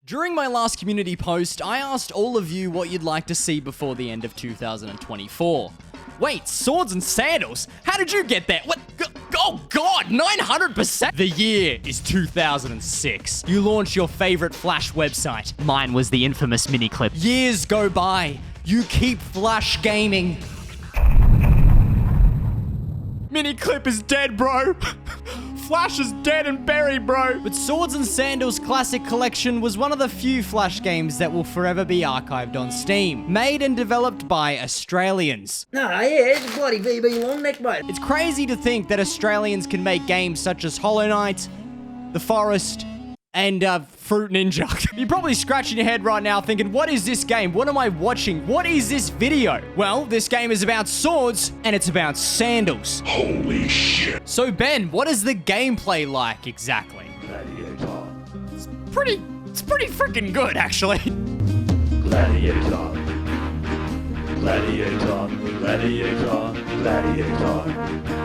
During my last community post, I asked all of you what you'd like to see before the end of 2024. Wait, Swords and Sandals? How did you get there? What? Oh god, 900%! The year is 2006. You launch your favorite Flash website. Mine was the infamous miniclip. Years go by. You keep Flash gaming. Miniclip is dead, bro. Flash is dead and buried, bro. But Swords and Sandals Classic Collection was one of the few Flash games that will forever be archived on Steam. Made and developed by Australians. Yeah, it's bloody VB long neck, mate. It's crazy to think that Australians can make games such as Hollow Knight, The Forest, and Fruit Ninja. You're probably scratching your head right now thinking, what is this game? What am I watching? What is this video? Well, this game is about swords and it's about sandals. Holy shit. So Ben, what is the gameplay like exactly? Gladiator. It's pretty freaking good, actually. Gladiator. Gladiator. Gladiator. Gladiator.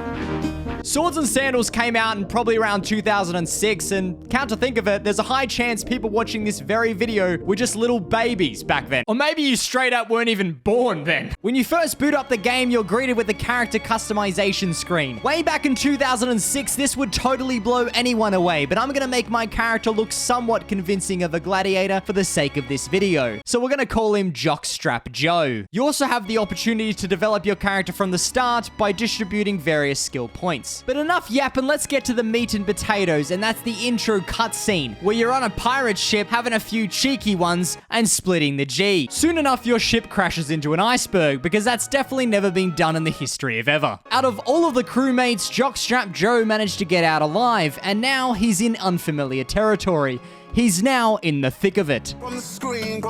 Swords and Sandals came out in probably around 2006, and count to think of it, there's a high chance people watching this very video were just little babies back then. Or maybe you straight up weren't even born then. When you first boot up the game, you're greeted with the character customization screen. Way back in 2006, this would totally blow anyone away, but I'm gonna make my character look somewhat convincing of a gladiator for the sake of this video. So we're gonna call him JockstrapJoe. You also have the opportunity to develop your character from the start by distributing various skill points. But enough yapping, let's get to the meat and potatoes, and that's the intro cutscene, where you're on a pirate ship having a few cheeky ones and splitting the G. Soon enough, your ship crashes into an iceberg, because that's definitely never been done in the history of ever. Out of all of the crewmates, JockstrapJoe managed to get out alive, and now he's in unfamiliar territory. He's now in the thick of it. From the screen.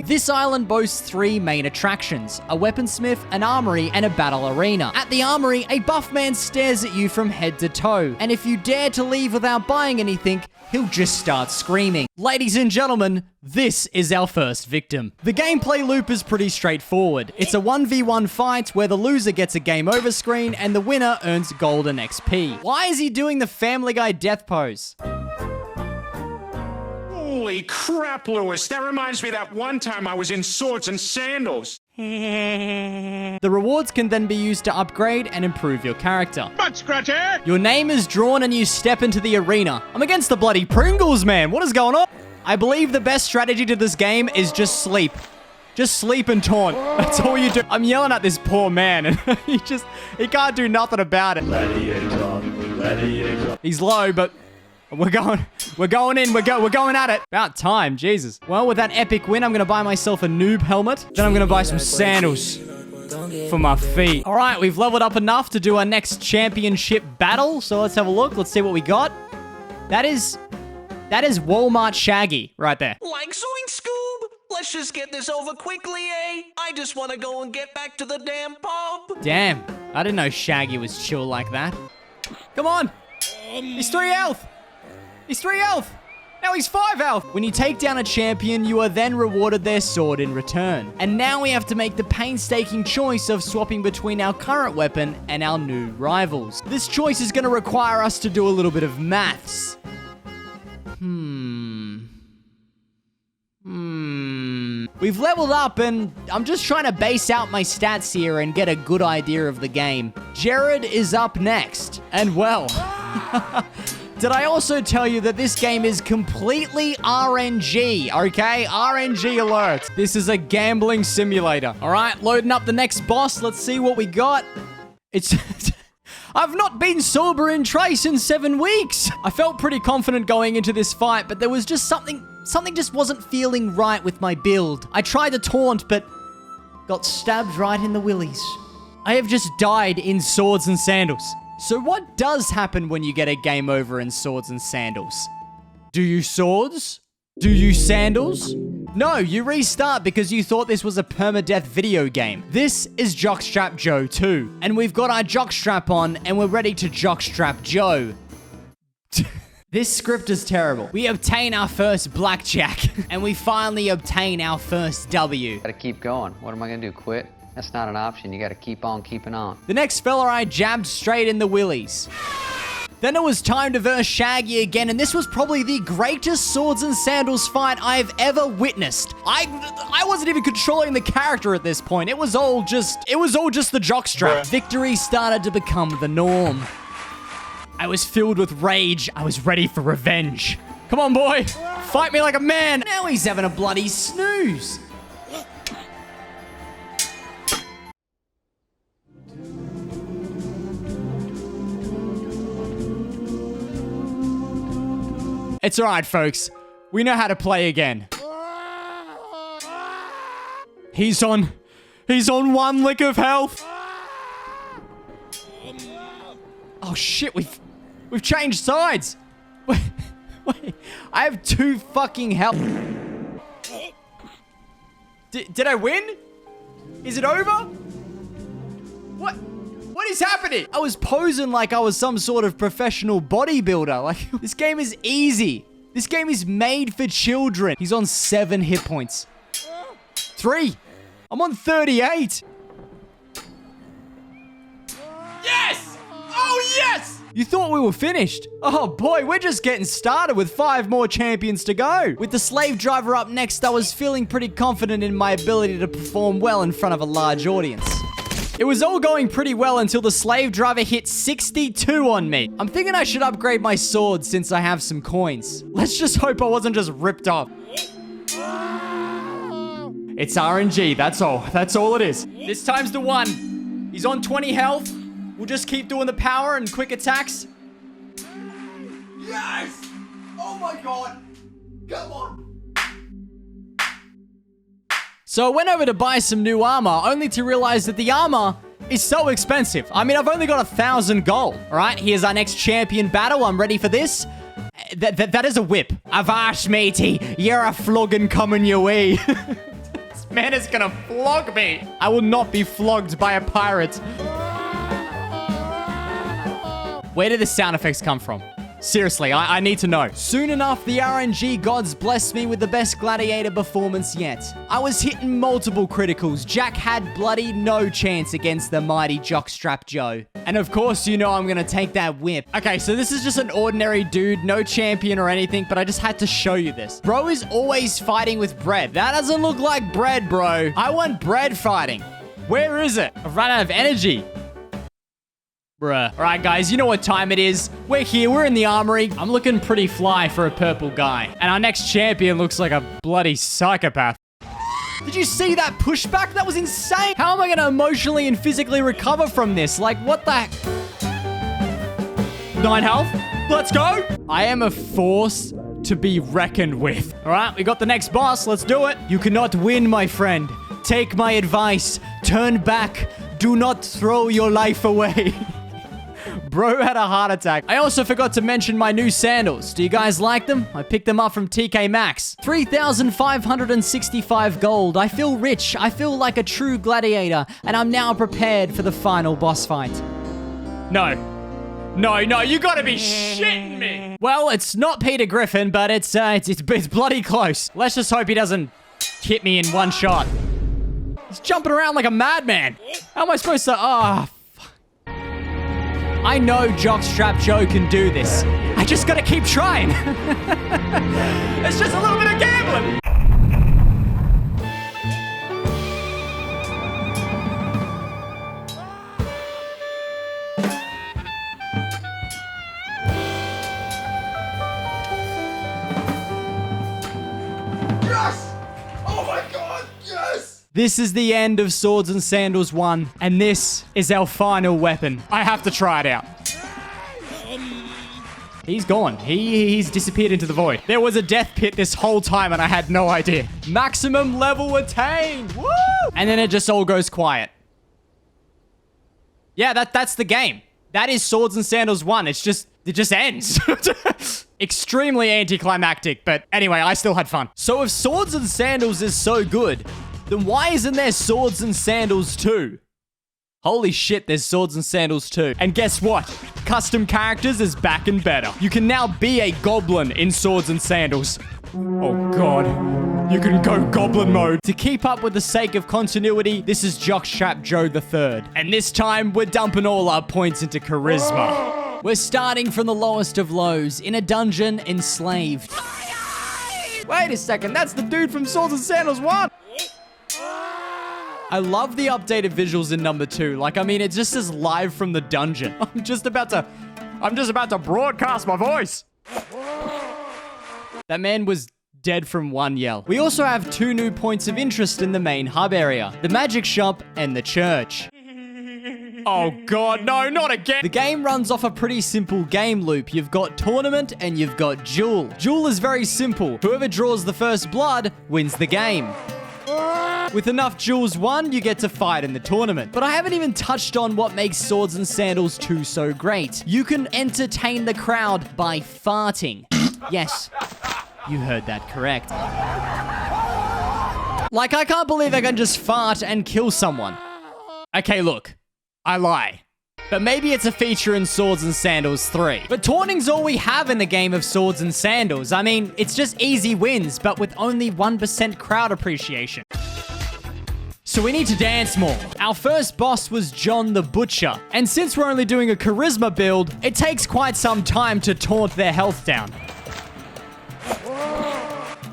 This island boasts 3 main attractions, a weaponsmith, an armory, and a battle arena. At the armory, a buff man stares at you from head to toe, and if you dare to leave without buying anything, he'll just start screaming. Ladies and gentlemen, this is our first victim. The gameplay loop is pretty straightforward. It's a 1v1 fight where the loser gets a game over screen and the winner earns golden XP. Why is he doing the Family Guy death pose? Holy crap, Lewis. That reminds me that one time I was in Swords and Sandals. The rewards can then be used to upgrade and improve your character. Butt scratcher! Your name is drawn and you step into the arena. I'm against the bloody Pringles, man. What is going on? I believe the best strategy to this game is just sleep. Just sleep and taunt. That's all you do. I'm yelling at this poor man and he can't do nothing about it. Gladiator. Gladiator. He's low, but we're going in, we're going at it. About time, Jesus. Well, with that epic win, I'm gonna buy myself a noob helmet. Then I'm gonna buy some sandals for my feet. All right, we've leveled up enough to do our next championship battle. So let's have a look. Let's see what we got. That is Walmart Shaggy right there. Like Zoink Scoob! Let's just get this over quickly, eh? I just want to go and get back to the damn pub. Damn, I didn't know Shaggy was chill like that. Come on. He's 3 health. He's 3 health! Now he's 5 health! When you take down a champion, you are then rewarded their sword in return. And now we have to make the painstaking choice of swapping between our current weapon and our new rivals. This choice is going to require us to do a little bit of maths. We've leveled up and I'm just trying to base out my stats here and get a good idea of the game. Jared is up next. And well... Did I also tell you that this game is completely RNG, okay? RNG alert. This is a gambling simulator. All right, loading up the next boss. Let's see what we got. It's... I've not been sober in trace in 7 weeks. I felt pretty confident going into this fight, but there was just something just wasn't feeling right with my build. I tried to taunt, but got stabbed right in the willies. I have just died in Swords and Sandals. So what does happen when you get a game over in Swords and Sandals? Do you swords? Do you sandals? No, you restart because you thought this was a permadeath video game. This is JockstrapJoe 2. And we've got our jockstrap on and we're ready to JockstrapJoe. This script is terrible. We obtain our first blackjack and we finally obtain our first W. Gotta keep going. What am I gonna do, quit? That's not an option. You gotta keep on keeping on. The next fella I jabbed straight in the willies. Then it was time to verse Shaggy again, and this was probably the greatest Swords and Sandals fight I've ever witnessed. I wasn't even controlling the character at this point. It was all just the jockstrap. Victory started to become the norm. I was filled with rage. I was ready for revenge. Come on, boy. Fight me like a man. Now he's having a bloody snooze. It's all right, folks. We know how to play again. He's on one lick of health. Oh shit, we've changed sides. Wait, I have 2 fucking health. Did I win? Is it over? What is happening? I was posing like I was some sort of professional bodybuilder. Like, this game is easy. This game is made for children. He's on 7 hit points. 3. I'm on 38. Yes! Oh, yes! You thought we were finished. Oh boy, we're just getting started with 5 more champions to go. With the slave driver up next, I was feeling pretty confident in my ability to perform well in front of a large audience. It was all going pretty well until the slave driver hit 62 on me. I'm thinking I should upgrade my sword since I have some coins. Let's just hope I wasn't just ripped off. It's RNG, that's all. That's all it is. This time's the one. He's on 20 health. We'll just keep doing the power and quick attacks. Yes! Oh my god! Come on! So I went over to buy some new armor, only to realize that the armor is so expensive. I mean, I've only got 1,000 gold. All right, here's our next champion battle. I'm ready for this. That is a whip. Avash, matey. You're a flogging coming your way. This man is gonna flog me. I will not be flogged by a pirate. Where did the sound effects come from? Seriously, I need to know. Soon enough, the RNG gods blessed me with the best gladiator performance yet. I was hitting multiple criticals. Jack had bloody no chance against the mighty JockstrapJoe. And of course, you know I'm gonna take that whip. Okay, so this is just an ordinary dude, no champion or anything, but I just had to show you this. Bro is always fighting with bread. That doesn't look like bread, bro. I want bread fighting. Where is it? I've run out of energy. Bruh. All right, guys, you know what time it is. We're here. We're in the armory. I'm looking pretty fly for a purple guy. And our next champion looks like a bloody psychopath. Did you see that pushback? That was insane. How am I going to emotionally and physically recover from this? Like, what the heck? 9 health. Let's go. I am a force to be reckoned with. All right, we got the next boss. Let's do it. You cannot win, my friend. Take my advice. Turn back. Do not throw your life away. Bro had a heart attack. I also forgot to mention my new sandals. Do you guys like them? I picked them up from TK Maxx. 3,565 gold. I feel rich. I feel like a true gladiator. And I'm now prepared for the final boss fight. No, you gotta be shitting me. Well, it's not Peter Griffin, but it's bloody close. Let's just hope he doesn't hit me in one shot. He's jumping around like a madman. How am I supposed to... Oh, I know JockstrapJoe can do this. I just gotta keep trying. It's just a little bit of gambling. Yes! Oh my god, yes! This is the end of Swords and Sandals 1, and this is our final weapon. I have to try it out. He's gone. He's disappeared into the void. There was a death pit this whole time, and I had no idea. Maximum level attained. Woo! And then it just all goes quiet. Yeah, that's the game. That is Swords and Sandals 1. It just ends. Extremely anticlimactic, but anyway, I still had fun. So if Swords and Sandals is so good, then why isn't there Swords and Sandals 2? Holy shit, there's Swords and Sandals 2. And guess what? Custom characters is back and better. You can now be a goblin in Swords and Sandals. Oh god. You can go goblin mode. To keep up with the sake of continuity, this is JockstrapJoe III. And this time, we're dumping all our points into charisma. We're starting from the lowest of lows, in a dungeon, enslaved. Wait a second, that's the dude from Swords And Sandals 1! I love the updated visuals in number 2. Like, I mean, it just says live from the dungeon. I'm just about to broadcast my voice. That man was dead from one yell. We also have 2 new points of interest in the main hub area, the magic shop and the church. Oh god, no, not again! The game runs off a pretty simple game loop. You've got tournament and you've got duel. Duel is very simple. Whoever draws the first blood wins the game. With enough duels won, you get to fight in the tournament. But I haven't even touched on what makes Swords and Sandals 2 so great. You can entertain the crowd by farting. Yes, you heard that correct. Like, I can't believe I can just fart and kill someone. Okay, look. I lie. But maybe it's a feature in Swords and Sandals 3. But taunting's all we have in the game of Swords and Sandals. I mean, it's just easy wins, but with only 1% crowd appreciation. So we need to dance more. Our first boss was John the Butcher. And since we're only doing a charisma build, it takes quite some time to taunt their health down.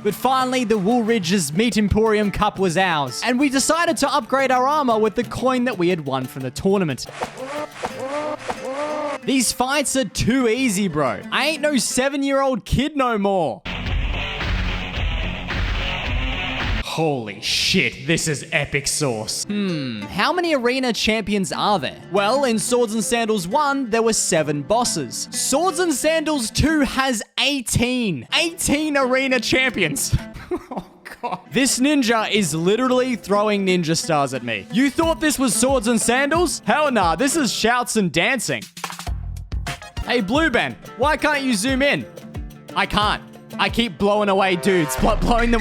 But finally, the Woolridge's Meat Emporium Cup was ours. And we decided to upgrade our armor with the coin that we had won from the tournament. These fights are too easy, bro. I ain't no 7-year-old kid no more. Holy shit, this is epic sauce. How many arena champions are there? Well, in Swords and Sandals 1, there were 7 bosses. Swords and Sandals 2 has 18. 18 arena champions. Oh god. This ninja is literally throwing ninja stars at me. You thought this was Swords and Sandals? Hell nah, this is shouts and dancing. Hey, BlueBen, why can't you zoom in? I can't. I keep blowing away dudes,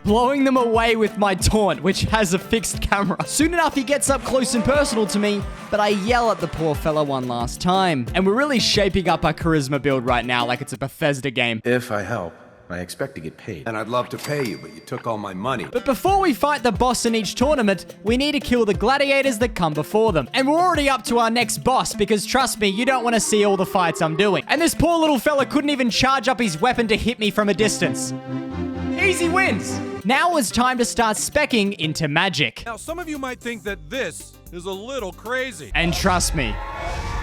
blowing them away with my taunt, which has a fixed camera. Soon enough, he gets up close and personal to me, but I yell at the poor fella one last time. And we're really shaping up our charisma build right now like it's a Bethesda game. If I help, I expect to get paid. And I'd love to pay you, but you took all my money. But before we fight the boss in each tournament, we need to kill the gladiators that come before them. And we're already up to our next boss because trust me, you don't want to see all the fights I'm doing. And this poor little fella couldn't even charge up his weapon to hit me from a distance. Easy wins. Now it's time to start speccing into magic. Now, some of you might think that this is a little crazy. And trust me,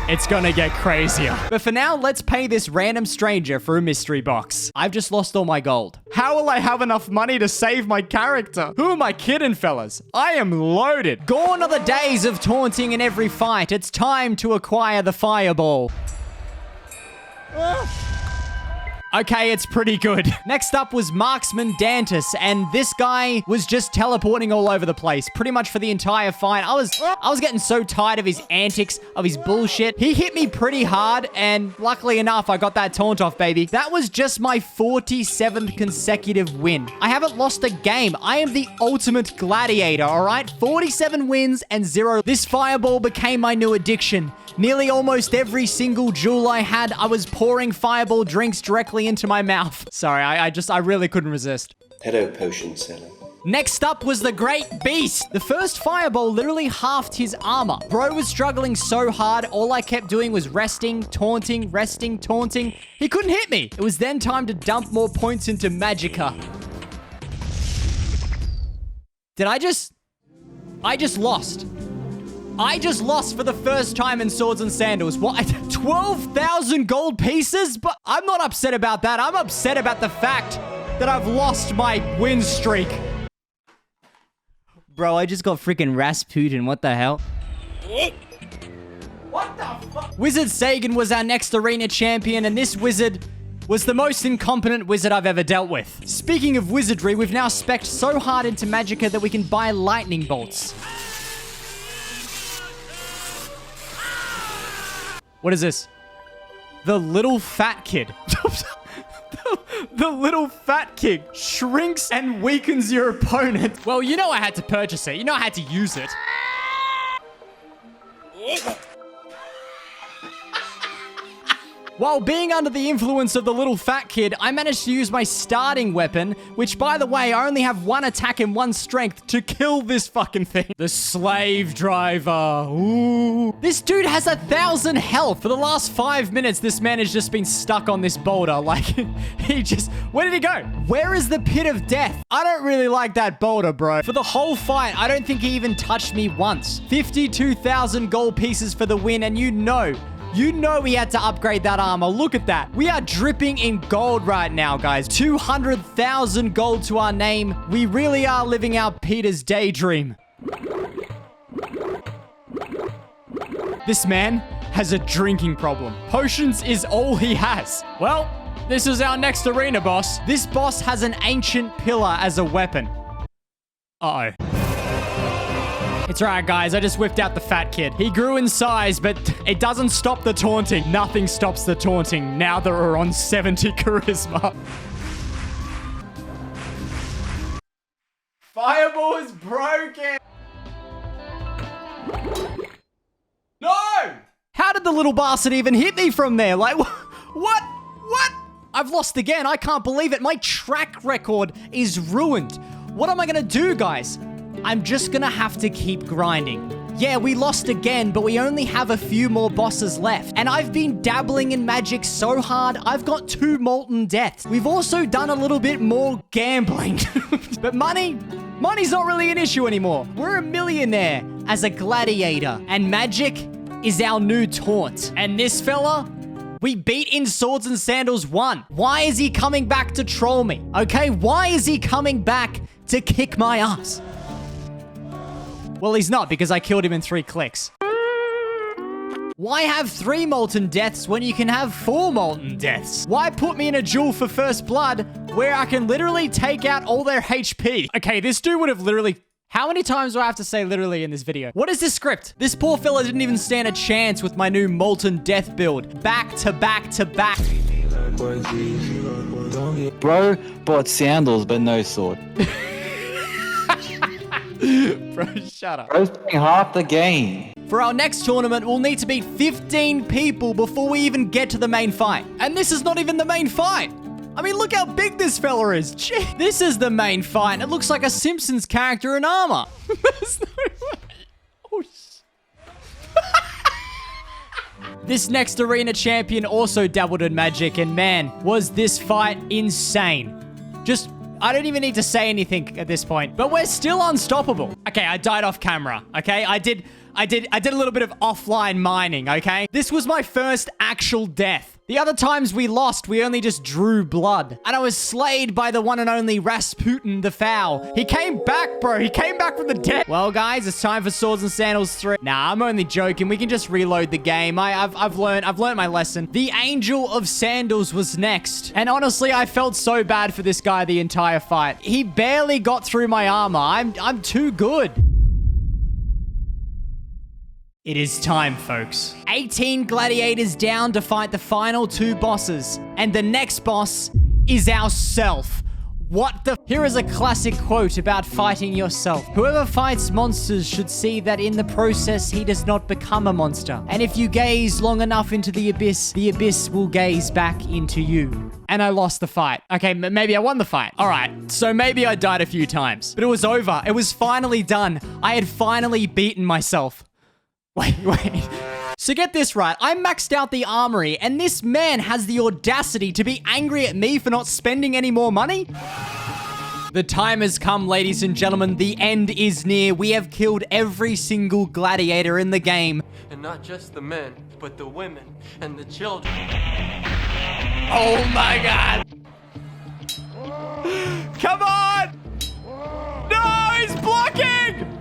it's gonna get crazier. But for now, let's pay this random stranger for a mystery box. I've just lost all my gold. How will I have enough money to save my character? Who am I kidding, fellas? I am loaded. Gone are the days of taunting in every fight. It's time to acquire the fireball. Okay, it's pretty good. Next up was Marksman Dantus, and this guy was just teleporting all over the place, pretty much for the entire fight. I was getting so tired of his antics, of his bullshit. He hit me pretty hard, and luckily enough, I got that taunt off, baby. That was just my 47th consecutive win. I haven't lost a game. I am the ultimate gladiator, all right? 47 wins and 0. This fireball became my new addiction. Nearly almost every single duel I had, I was pouring fireball drinks directly into my mouth. Sorry, I really couldn't resist. Hello, potion seller. Next up was the Great Beast. The first fireball literally halved his armor. Bro was struggling so hard, all I kept doing was resting, taunting. He couldn't hit me. It was then time to dump more points into Magicka. I just lost. I just lost for the first time in Swords and Sandals. What? 12,000 gold pieces? But I'm not upset about that. I'm upset about the fact that I've lost my win streak. Bro, I just got freaking Rasputin. What the hell? What the fuck? Wizard Sagan was our next arena champion, and this wizard was the most incompetent wizard I've ever dealt with. Speaking of wizardry, we've now specced so hard into Magicka that we can buy lightning bolts. What is this? The little fat kid. The little fat kid shrinks and weakens your opponent. Well, you know I had to purchase it. You know I had to use it. While being under the influence of the little fat kid, I managed to use my starting weapon, which, by the way, I only have 1 attack and 1 strength to kill this fucking thing. The slave driver. Ooh. This dude has 1,000 health. For the last 5 minutes, this man has just been stuck on this boulder. Like, where did he go? Where is the pit of death? I don't really like that boulder, bro. For the whole fight, I don't think he even touched me once. 52,000 gold pieces for the win, and you know we had to upgrade that armor. Look at that. We are dripping in gold right now, guys. 200,000 gold to our name. We really are living out Peter's daydream. This man has a drinking problem. Potions is all he has. Well, this is our next arena boss. This boss has an ancient pillar as a weapon. Uh-oh. It's right, guys. I just whipped out the fat kid. He grew in size, but it doesn't stop the taunting. Nothing stops the taunting now that we're on 70 charisma. Fireball is broken. No! How did the little bastard even hit me from there? Like, what? I've lost again. I can't believe it. My track record is ruined. What am I gonna do, guys? I'm just gonna have to keep grinding. Yeah, we lost again, but we only have a few more bosses left. And I've been dabbling in magic so hard, I've got 2 molten deaths. We've also done a little bit more gambling. But money's not really an issue anymore. We're a millionaire as a gladiator. And magic is our new taunt. And this fella, we beat in Swords and Sandals 1. Why is he coming back to troll me? Okay, why is he coming back to kick my ass? Well, he's not, because I killed him in 3 clicks. Why have 3 molten deaths when you can have 4 molten deaths? Why put me in a duel for first blood where I can literally take out all their HP? Okay, this dude would have literally... How many times do I have to say literally in this video? What is this script? This poor fella didn't even stand a chance with my new molten death build. Back to back to back. Bro bought sandals, but no sword. Bro, shut up. Bro's playing half the game. For our next tournament, we'll need to beat 15 people before we even get to the main fight. And this is not even the main fight. I mean, look how big this fella is. Gee, this is the main fight. It looks like a Simpsons character in armor. There's no way. Oh, This next arena champion also dabbled in magic, and man, was this fight insane. I don't even need to say anything at this point, but we're still unstoppable. Okay, I died off camera, okay? I did a little bit of offline mining, okay? This was my first actual death. The other times we lost, we only just drew blood. And I was slayed by the one and only Rasputin the Foul. He came back, bro. He came back from the dead. Well, guys, it's time for Swords and Sandals 3. Nah, I'm only joking. We can just reload the game. I've learned my lesson. The Angel of Sandals was next. And honestly, I felt so bad for this guy the entire fight. He barely got through my armor. I'm too good. It is time, folks. 18 gladiators down to fight the final 2 bosses. And the next boss is ourself. What the... Here is a classic quote about fighting yourself. Whoever fights monsters should see that in the process, he does not become a monster. And if you gaze long enough into the abyss will gaze back into you. And I lost the fight. Okay, maybe I won the fight. All right, so maybe I died a few times. But it was over. It was finally done. I had finally beaten myself. Wait. So get this right. I maxed out the armory, and this man has the audacity to be angry at me for not spending any more money? The time has come, ladies and gentlemen. The end is near. We have killed every single gladiator in the game. And not just the men, but the women and the children. Oh my God. Come on. No, he's blocking.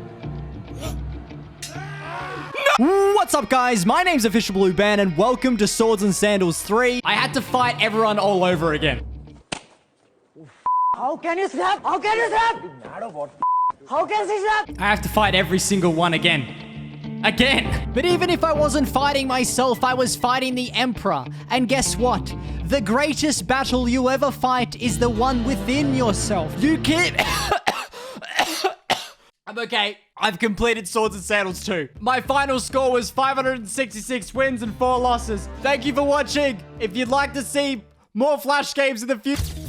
What's up, guys? My name's OfficialBlueBen, and welcome to Swords and Sandals 3. I had to fight everyone all over again. How can you stop? How can you stop? How can she stop? I have to fight every single one again. But even if I wasn't fighting myself, I was fighting the Emperor. And guess what? The greatest battle you ever fight is the one within yourself. You keep... I'm okay. I've completed Swords and Sandals 2. My final score was 566 wins and 4 losses. Thank you for watching. If you'd like to see more Flash games in the future...